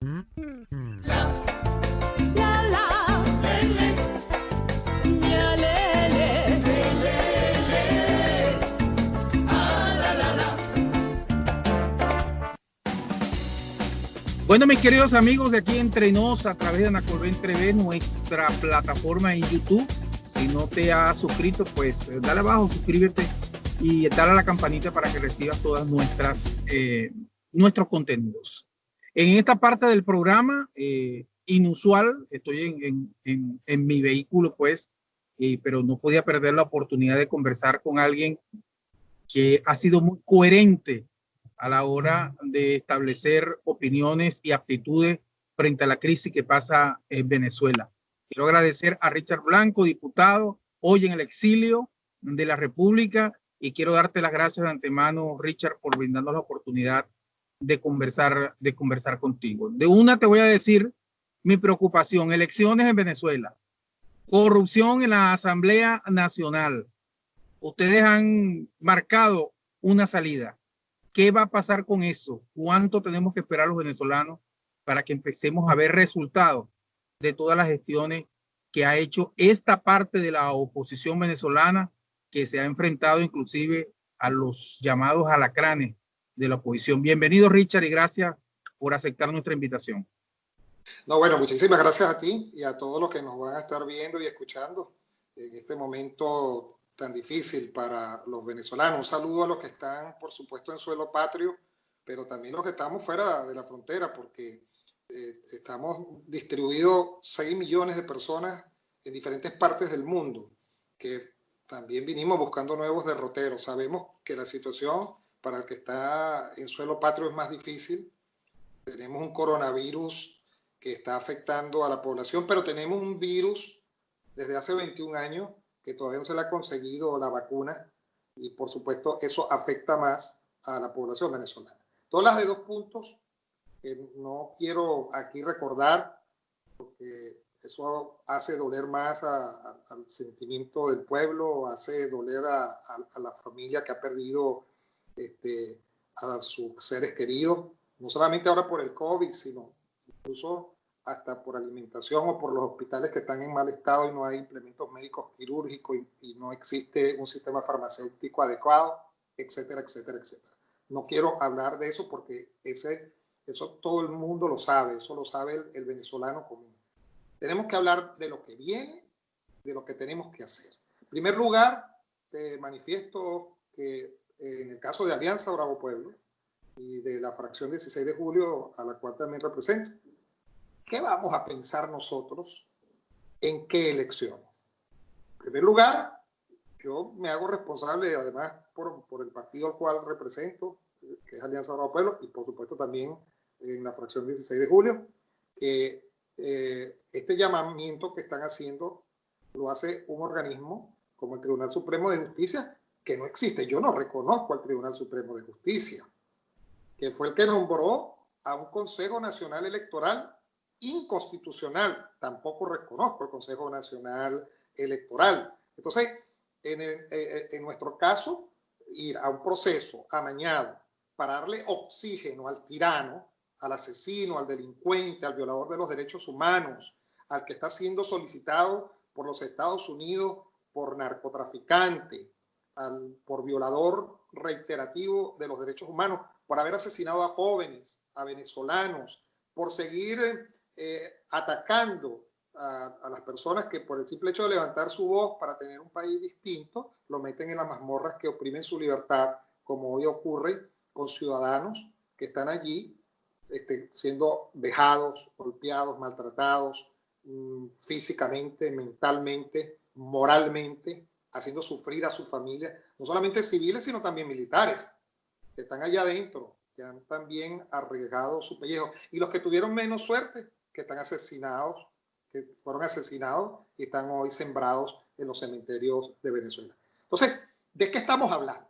Bueno, mis queridos amigos de aquí Entre Nos, a través de Anacolven TV, nuestra plataforma en YouTube. Si no te has suscrito, pues dale abajo, suscríbete y dale a la campanita para que recibas todas nuestros contenidos. En esta parte del programa, inusual, estoy en mi vehículo, pues, pero no podía perder la oportunidad de conversar con alguien que ha sido muy coherente a la hora de establecer opiniones y aptitudes frente a la crisis que pasa en Venezuela. Quiero agradecer a Richard Blanco, diputado, hoy en el exilio de la República, y quiero darte las gracias de antemano, Richard, por brindarnos la oportunidad de conversar contigo. De una te voy a decir mi preocupación: elecciones en Venezuela, corrupción en la Asamblea Nacional. Ustedes han marcado una salida. ¿Qué va a pasar con eso? ¿Cuánto tenemos que esperar los venezolanos para que empecemos a ver resultados de todas las gestiones que ha hecho esta parte de la oposición venezolana, que se ha enfrentado inclusive a los llamados alacranes de la oposición? Bienvenido, Richard, y gracias por aceptar nuestra invitación. No, bueno, muchísimas gracias a ti y a todos los que nos van a estar viendo y escuchando en este momento tan difícil para los venezolanos. Un saludo a los que están, por supuesto, en suelo patrio, pero también los que estamos fuera de la frontera, porque estamos distribuidos 6 millones de personas en diferentes partes del mundo, que también vinimos buscando nuevos derroteros. Sabemos que la situación para el que está en suelo patrio es más difícil. Tenemos un coronavirus que está afectando a la población, pero tenemos un virus desde hace 21 años que todavía no se le ha conseguido la vacuna, y por supuesto eso afecta más a la población venezolana. Todas las de 2 puntos que no quiero aquí recordar, porque eso hace doler más al sentimiento del pueblo, hace doler a la familia que ha perdido a sus seres queridos, no solamente ahora por el COVID, sino incluso hasta por alimentación o por los hospitales que están en mal estado y no hay implementos médicos quirúrgicos y no existe un sistema farmacéutico adecuado, etcétera, etcétera, etcétera. No quiero hablar de eso porque eso todo el mundo lo sabe, eso lo sabe el venezolano común. Tenemos que hablar de lo que viene, de lo que tenemos que hacer. En primer lugar, te manifiesto que en el caso de Alianza Bravo Pueblo y de la fracción 16 de julio, a la cual también represento, ¿qué vamos a pensar nosotros en qué elecciones? En primer lugar, yo me hago responsable, además, por el partido al cual represento, que es Alianza Bravo Pueblo, y por supuesto también en la fracción 16 de julio, que este llamamiento que están haciendo lo hace un organismo como el Tribunal Supremo de Justicia, que no existe. Yo no reconozco al Tribunal Supremo de Justicia, que fue el que nombró a un Consejo Nacional Electoral inconstitucional. Tampoco reconozco el Consejo Nacional Electoral. Entonces, en nuestro caso, ir a un proceso amañado para darle oxígeno al tirano, al asesino, al delincuente, al violador de los derechos humanos, al que está siendo solicitado por los Estados Unidos por narcotraficante, por violador reiterativo de los derechos humanos, por haber asesinado a jóvenes, a venezolanos, por seguir atacando a las personas que por el simple hecho de levantar su voz para tener un país distinto, lo meten en las mazmorras que oprimen su libertad, como hoy ocurre con ciudadanos que están allí siendo vejados, golpeados, maltratados físicamente, mentalmente, moralmente, haciendo sufrir a su familia, no solamente civiles, sino también militares, que están allá adentro, que han también arriesgado su pellejo, y los que tuvieron menos suerte, que están asesinados, que fueron asesinados y están hoy sembrados en los cementerios de Venezuela. Entonces, ¿de qué estamos hablando?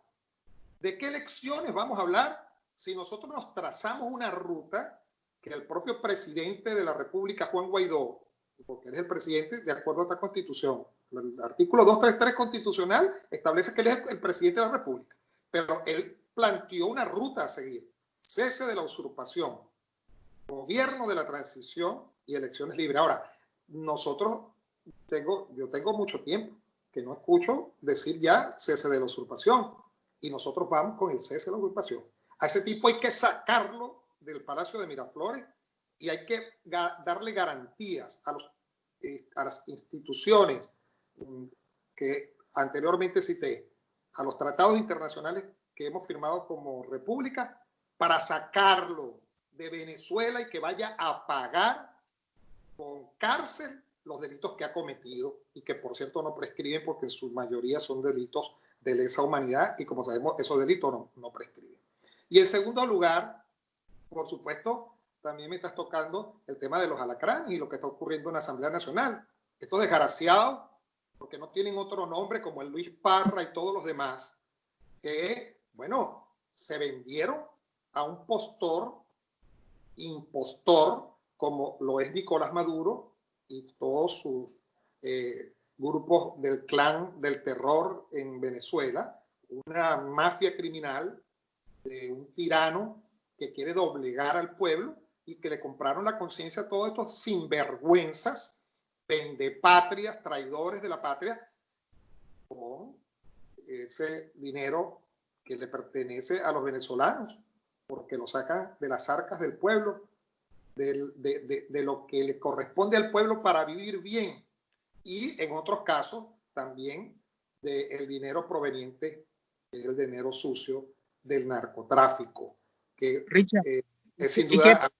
¿De qué elecciones vamos a hablar si nosotros nos trazamos una ruta que el propio presidente de la República, Juan Guaidó, porque él es el presidente de acuerdo a esta constitución, el artículo 233 constitucional establece que él es el presidente de la República, pero él planteó una ruta a seguir: cese de la usurpación, gobierno de la transición y elecciones libres. Ahora, yo tengo mucho tiempo que no escucho decir ya cese de la usurpación, y nosotros vamos con el cese de la usurpación. A ese tipo hay que sacarlo del Palacio de Miraflores y hay que darle garantías a las instituciones que anteriormente cité, a los tratados internacionales que hemos firmado como república, para sacarlo de Venezuela y que vaya a pagar con cárcel los delitos que ha cometido, y que por cierto no prescriben, porque en su mayoría son delitos de lesa humanidad, y como sabemos esos delitos no prescriben. Y en segundo lugar, por supuesto, también me estás tocando el tema de los alacranes y lo que está ocurriendo en la Asamblea Nacional. Estos desgraciados, porque no tienen otro nombre, como el Luis Parra y todos los demás, que, bueno, se vendieron a un impostor, como lo es Nicolás Maduro y todos sus grupos del clan del terror en Venezuela, una mafia criminal de un tirano que quiere doblegar al pueblo, y que le compraron la conciencia a todos estos sinvergüenzas, vendepatrias, traidores de la patria, con ese dinero que le pertenece a los venezolanos, porque lo sacan de las arcas del pueblo, de lo que le corresponde al pueblo para vivir bien, y en otros casos también del dinero proveniente, el dinero sucio del narcotráfico, que Richard, es sin duda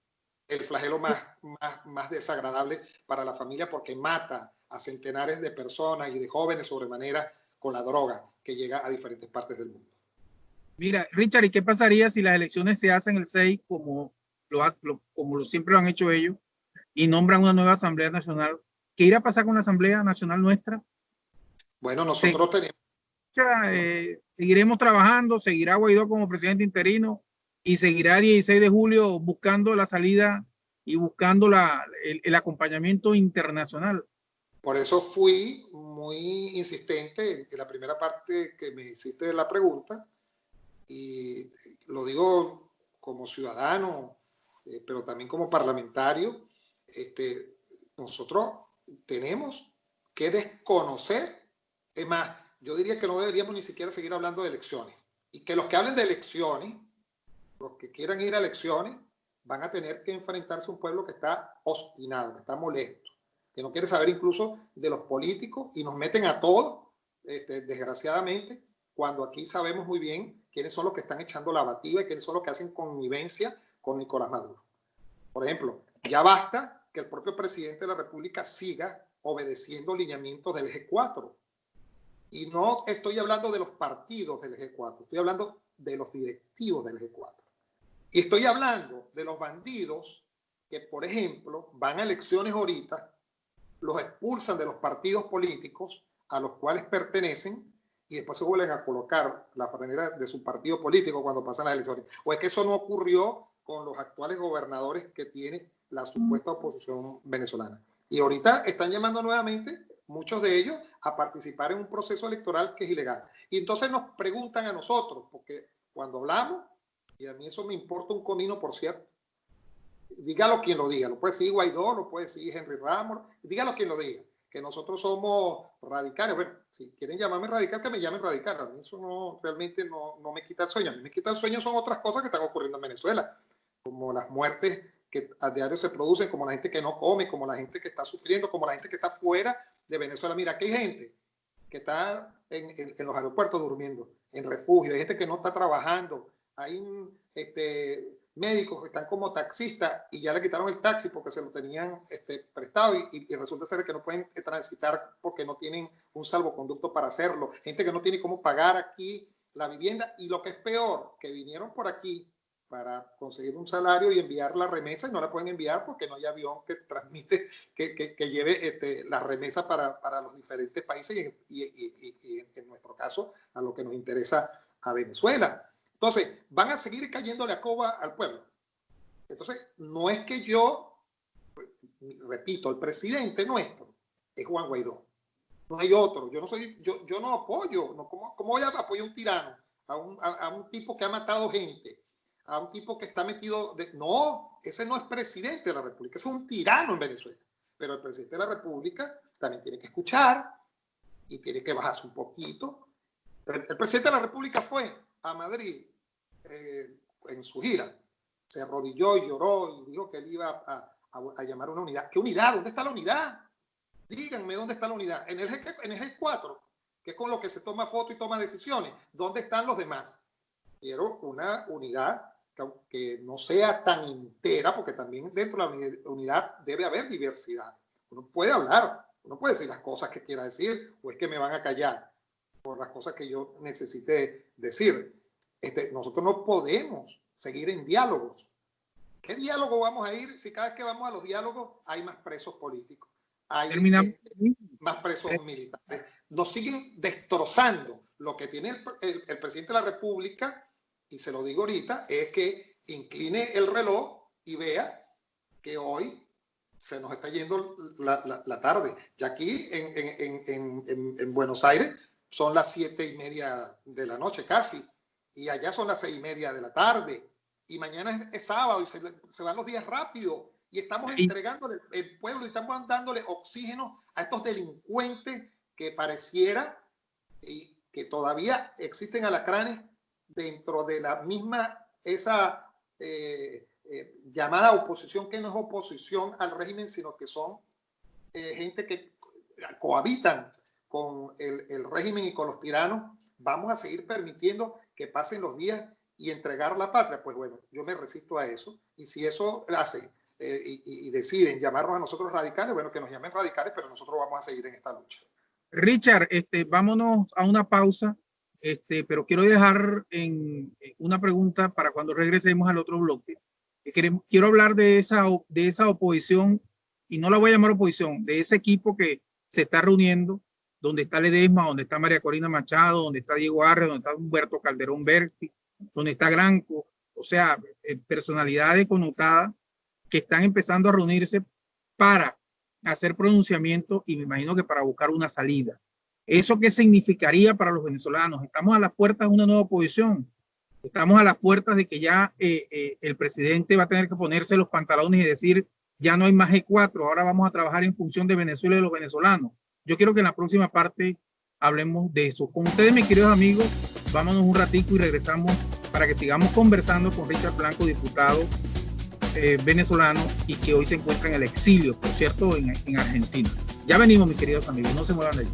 el flagelo más desagradable para la familia, porque mata a centenares de personas y de jóvenes sobremanera con la droga que llega a diferentes partes del mundo. mira, Richard, ¿y qué pasaría si las elecciones se hacen el 6 como siempre lo han hecho ellos, y nombran una nueva Asamblea Nacional? ¿Qué irá a pasar con la Asamblea Nacional nuestra? Bueno, nosotros tenemos... seguiremos trabajando, seguirá Guaidó como presidente interino, y seguirá 16 de julio buscando la salida y buscando el acompañamiento internacional. Por eso fui muy insistente en la primera parte que me hiciste de la pregunta, y lo digo como ciudadano, pero también como parlamentario. Nosotros tenemos que desconocer, es más, yo diría que no deberíamos ni siquiera seguir hablando de elecciones, y que los que hablen de elecciones, los que quieran ir a elecciones, van a tener que enfrentarse a un pueblo que está obstinado, que está molesto, que no quiere saber incluso de los políticos, y nos meten a todos, desgraciadamente, cuando aquí sabemos muy bien quiénes son los que están echando la bativa y quiénes son los que hacen connivencia con Nicolás Maduro. Por ejemplo, ya basta que el propio presidente de la República siga obedeciendo lineamientos del G4. Y no estoy hablando de los partidos del G4, estoy hablando de los directivos del G4. Y estoy hablando de los bandidos que, por ejemplo, van a elecciones ahorita, los expulsan de los partidos políticos a los cuales pertenecen, y después se vuelven a colocar la franela de su partido político cuando pasan las elecciones. ¿O es que eso no ocurrió con los actuales gobernadores que tiene la supuesta oposición venezolana? Y ahorita están llamando nuevamente, muchos de ellos, a participar en un proceso electoral que es ilegal. Y entonces nos preguntan a nosotros, porque cuando hablamos, y a mí eso me importa un comino, por cierto, dígalo quien lo diga, lo puede decir Guaidó, lo puede decir Henry Ramos, dígalo quien lo diga, que nosotros somos radicales. Bueno, si quieren llamarme radical, que me llamen radical. A mí eso realmente no me quita el sueño. A mí me quita el sueño son otras cosas que están ocurriendo en Venezuela, como las muertes que a diario se producen, como la gente que no come, como la gente que está sufriendo, como la gente que está fuera de Venezuela. Mira, aquí hay gente que está en los aeropuertos durmiendo, en refugio, hay gente que no está trabajando, hay médicos que están como taxistas y ya le quitaron el taxi porque se lo tenían prestado, y resulta ser que no pueden transitar porque no tienen un salvoconducto para hacerlo, gente que no tiene cómo pagar aquí la vivienda, y lo que es peor, que vinieron por aquí para conseguir un salario y enviar la remesa, y no la pueden enviar porque no hay avión que transmite, que lleve la remesa para los diferentes países, y en nuestro caso a lo que nos interesa, a Venezuela. Entonces, van a seguir cayéndole a coba al pueblo. Entonces, no es que yo, repito, el presidente nuestro es Juan Guaidó. No hay otro. Yo no apoyo. ¿Cómo voy a apoyar a un tirano? A un tipo que ha matado gente, a un tipo que está metido no, ese no es presidente de la República, ese es un tirano en Venezuela. Pero el presidente de la República también tiene que escuchar y tiene que bajarse un poquito. El presidente de la República fue a Madrid en su gira, se arrodilló y lloró y dijo que él iba a llamar una unidad. ¿Qué unidad? ¿Dónde está la unidad? Díganme dónde está la unidad. En el G4, que es con lo que se toma foto y toma decisiones. ¿Dónde están los demás? Quiero una unidad que no sea tan entera, porque también dentro de la unidad debe haber diversidad. Uno puede hablar, uno puede decir las cosas que quiera decir, o es que me van a callar por las cosas que yo necesite decir. Nosotros no podemos seguir en diálogos. ¿Qué diálogo vamos a ir si cada vez que vamos a los diálogos hay más presos políticos? Hay más presos militares. Nos siguen destrozando. Lo que tiene el presidente de la República, y se lo digo ahorita, es que incline el reloj y vea que hoy se nos está yendo la tarde. Ya aquí en Buenos Aires son las 7:30 de la noche casi, y allá son las 6:30 de la tarde, y mañana es sábado y se van los días rápido, y estamos entregándole el pueblo y estamos dándole oxígeno a estos delincuentes que pareciera y que todavía existen alacranes dentro de la misma esa llamada oposición, que no es oposición al régimen, sino que son gente que cohabitan con el régimen y con los tiranos. Vamos a seguir permitiendo que pasen los días y entregar la patria. Pues bueno, yo me resisto a eso, y si eso hacen y deciden llamarnos a nosotros radicales, bueno, que nos llamen radicales, pero nosotros vamos a seguir en esta lucha. Richard, vámonos a una pausa, pero quiero dejar en una pregunta para cuando regresemos al otro bloque. Quiero hablar de esa oposición, y no la voy a llamar oposición, de ese equipo que se está reuniendo, donde está Ledesma, donde está María Corina Machado, donde está Diego Arre, donde está Humberto Calderón Berti, donde está Granco, o sea, personalidades connotadas que están empezando a reunirse para hacer pronunciamientos, y me imagino que para buscar una salida. ¿Eso qué significaría para los venezolanos? Estamos a las puertas de una nueva oposición. Estamos a las puertas de que ya el presidente va a tener que ponerse los pantalones y decir, ya no hay más G4, ahora vamos a trabajar en función de Venezuela y de los venezolanos. Yo quiero que en la próxima parte hablemos de eso. Con ustedes, mis queridos amigos, vámonos un ratico y regresamos para que sigamos conversando con Richard Blanco, diputado venezolano, y que hoy se encuentra en el exilio, por cierto, en Argentina. Ya venimos, mis queridos amigos, no se muevan de allí.